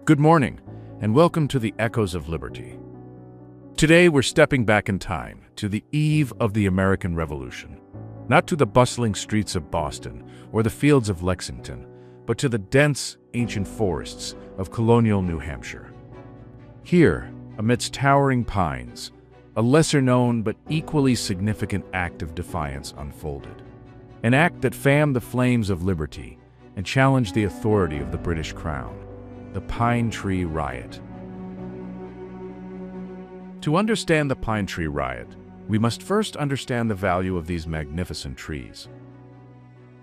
Good morning, and welcome to the Echoes of Liberty. Today we're stepping back in time to the eve of the American Revolution, not to the bustling streets of Boston or the fields of Lexington, but to the dense, ancient forests of colonial New Hampshire. Here, amidst towering pines, a lesser-known but equally significant act of defiance unfolded. An act that fanned the flames of liberty and challenged the authority of the British Crown. The Pine Tree Riot. To understand the Pine Tree Riot, we must first understand the value of these magnificent trees.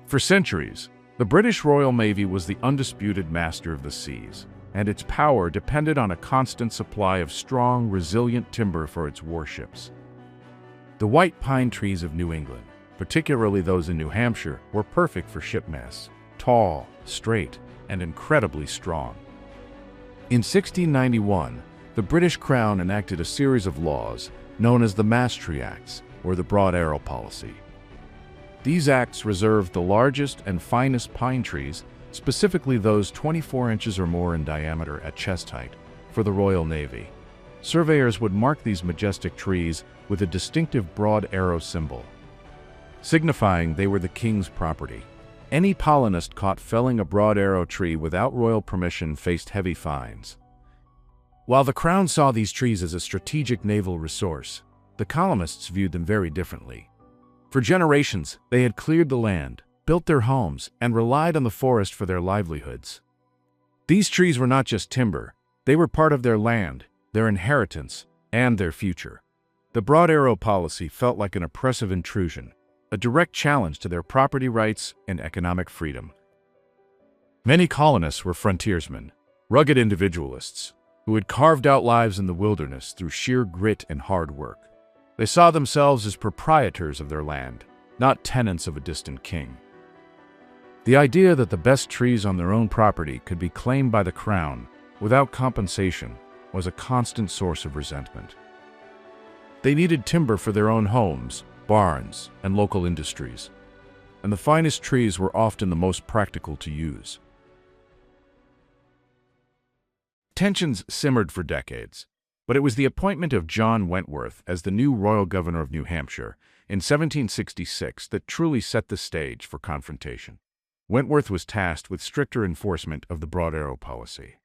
For centuries, the British Royal Navy was the undisputed master of the seas, and its power depended on a constant supply of strong, resilient timber for its warships. The white pine trees of New England, particularly those in New Hampshire, were perfect for ship masts, tall, straight, and incredibly strong. In 1691, the British Crown enacted a series of laws known as the Masonry Acts, or the Broad Arrow Policy. These acts reserved the largest and finest pine trees, specifically those 24 inches or more in diameter at chest height, for the Royal Navy. Surveyors would mark these majestic trees with a distinctive broad arrow symbol, signifying they were the king's property. Any colonist caught felling a broad arrow tree without royal permission faced heavy fines. While the Crown saw these trees as a strategic naval resource, the colonists viewed them very differently. For generations, they had cleared the land, built their homes, and relied on the forest for their livelihoods. These trees were not just timber, they were part of their land, their inheritance, and their future. The Broad Arrow Policy felt like an oppressive intrusion, a direct challenge to their property rights and economic freedom. Many colonists were frontiersmen, rugged individualists, who had carved out lives in the wilderness through sheer grit and hard work. They saw themselves as proprietors of their land, not tenants of a distant king. The idea that the best trees on their own property could be claimed by the Crown without compensation was a constant source of resentment. They needed timber for their own homes, barns, and local industries, and the finest trees were often the most practical to use. Tensions simmered for decades, but it was the appointment of John Wentworth as the new royal governor of New Hampshire in 1766 that truly set the stage for confrontation. Wentworth was tasked with stricter enforcement of the Broad Arrow Policy.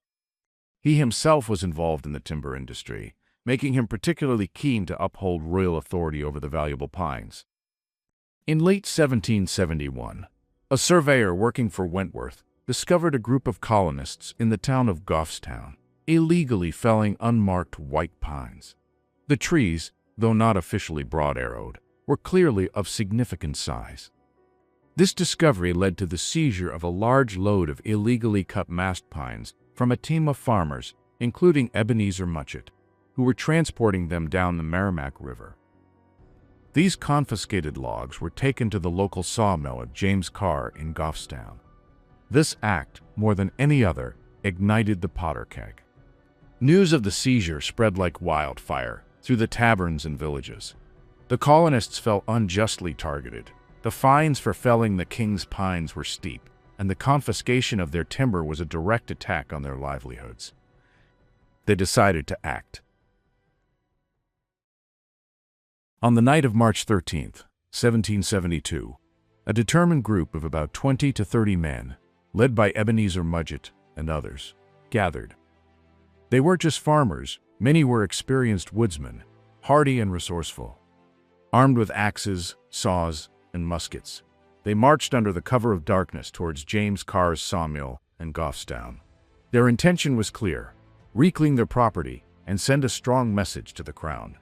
He himself was involved in the timber industry, making him particularly keen to uphold royal authority over the valuable pines. In late 1771, a surveyor working for Wentworth discovered a group of colonists in the town of Goffstown, illegally felling unmarked white pines. The trees, though not officially broad-arrowed, were clearly of significant size. This discovery led to the seizure of a large load of illegally cut mast pines from a team of farmers, including Ebenezer Mudgett, who were transporting them down the Merrimack River. These confiscated logs were taken to the local sawmill at James Carr in Goffstown. This act, more than any other, ignited the powder keg. News of the seizure spread like wildfire through the taverns and villages. The colonists felt unjustly targeted. The fines for felling the king's pines were steep, and the confiscation of their timber was a direct attack on their livelihoods. They decided to act. On the night of March 13, 1772, a determined group of about 20 to 30 men, led by Ebenezer Mudgett and others, gathered. They weren't just farmers, many were experienced woodsmen, hardy and resourceful. Armed with axes, saws, and muskets, they marched under the cover of darkness towards James Carr's sawmill and Goffstown. Their intention was clear: reclaim their property and send a strong message to the Crown.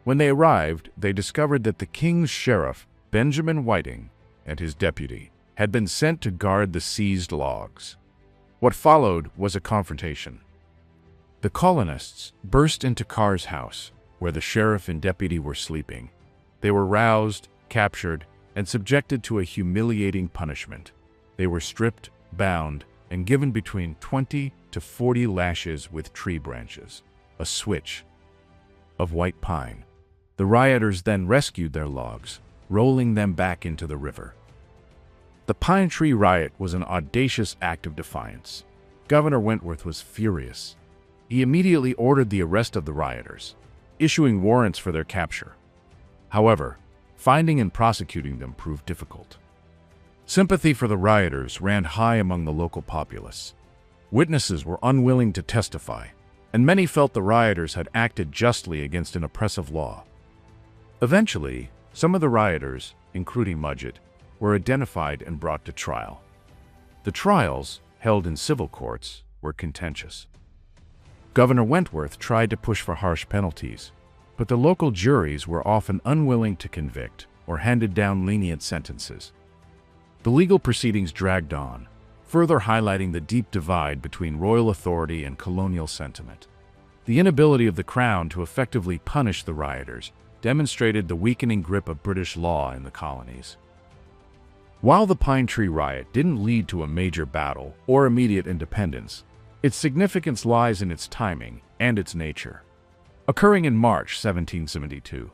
When they arrived, they discovered that the king's sheriff, Benjamin Whiting, and his deputy had been sent to guard the seized logs. What followed was a confrontation. The colonists burst into Carr's house, where the sheriff and deputy were sleeping. They were roused, captured, and subjected to a humiliating punishment. They were stripped, bound, and given between 20 to 40 lashes with tree branches, a switch of white pine. The rioters then rescued their logs, rolling them back into the river. The Pine Tree Riot was an audacious act of defiance. Governor Wentworth was furious. He immediately ordered the arrest of the rioters, issuing warrants for their capture. However, finding and prosecuting them proved difficult. Sympathy for the rioters ran high among the local populace. Witnesses were unwilling to testify, and many felt the rioters had acted justly against an oppressive law. Eventually, some of the rioters, including Mudgett, were identified and brought to trial. The trials, held in civil courts, were contentious. Governor Wentworth tried to push for harsh penalties, but the local juries were often unwilling to convict or handed down lenient sentences. The legal proceedings dragged on, further highlighting the deep divide between royal authority and colonial sentiment. The inability of the Crown to effectively punish the rioters demonstrated the weakening grip of British law in the colonies. While the Pine Tree Riot didn't lead to a major battle or immediate independence, its significance lies in its timing and its nature. Occurring in March 1772,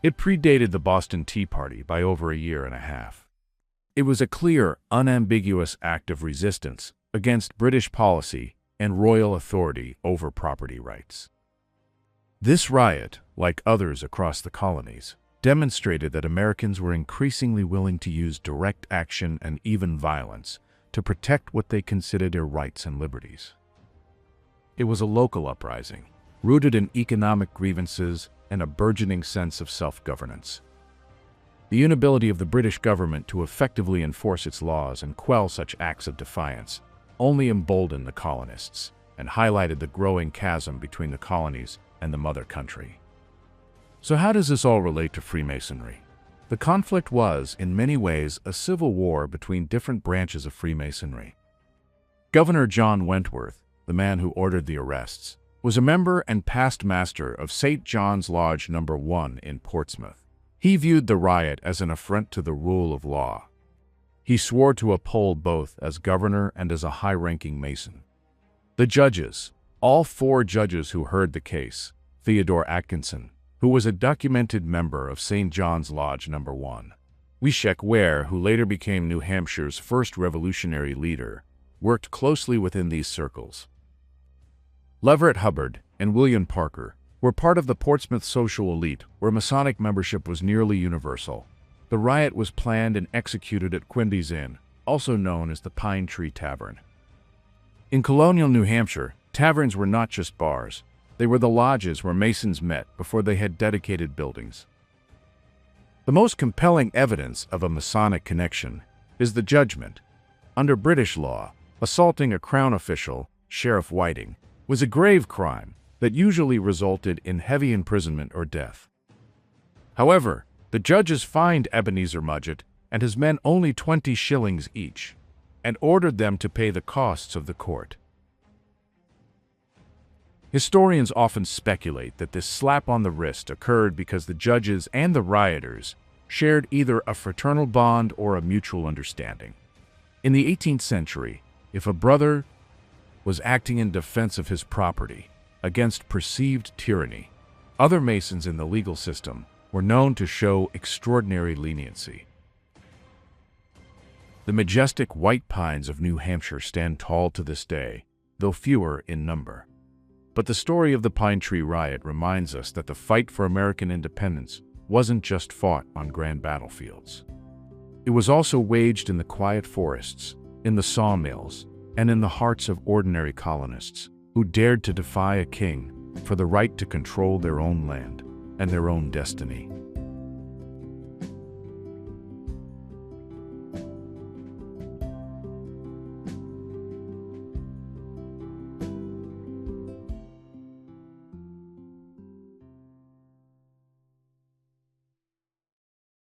it predated the Boston Tea Party by over a year and a half. It was a clear, unambiguous act of resistance against British policy and royal authority over property rights. This riot, like others across the colonies, demonstrated that Americans were increasingly willing to use direct action and even violence to protect what they considered their rights and liberties. It was a local uprising, rooted in economic grievances and a burgeoning sense of self-governance. The inability of the British government to effectively enforce its laws and quell such acts of defiance only emboldened the colonists and highlighted the growing chasm between the colonies and the mother country. So how does this all relate to Freemasonry? The conflict was, in many ways, a civil war between different branches of Freemasonry. Governor John Wentworth, the man who ordered the arrests, was a member and past master of St. John's Lodge No. 1 in Portsmouth. He viewed the riot as an affront to the rule of law. He swore to uphold both as governor and as a high-ranking Mason. The judges, all 4 judges who heard the case, Theodore Atkinson, who was a documented member of St. John's Lodge No. 1, Wishek Ware, who later became New Hampshire's first revolutionary leader, worked closely within these circles. Leverett Hubbard and William Parker were part of the Portsmouth social elite where Masonic membership was nearly universal. The riot was planned and executed at Quindy's Inn, also known as the Pine Tree Tavern. In colonial New Hampshire, taverns were not just bars. They were the lodges where Masons met before they had dedicated buildings. The most compelling evidence of a Masonic connection is the judgment. Under British law, assaulting a Crown official, Sheriff Whiting, was a grave crime that usually resulted in heavy imprisonment or death. However, the judges fined Ebenezer Mudgett and his men only 20 shillings each, and ordered them to pay the costs of the court. Historians often speculate that this slap on the wrist occurred because the judges and the rioters shared either a fraternal bond or a mutual understanding. In the 18th century, if a brother was acting in defense of his property against perceived tyranny, other Masons in the legal system were known to show extraordinary leniency. The majestic white pines of New Hampshire stand tall to this day, though fewer in number. But the story of the Pine Tree Riot reminds us that the fight for American independence wasn't just fought on grand battlefields. It was also waged in the quiet forests, in the sawmills, and in the hearts of ordinary colonists who dared to defy a king for the right to control their own land and their own destiny.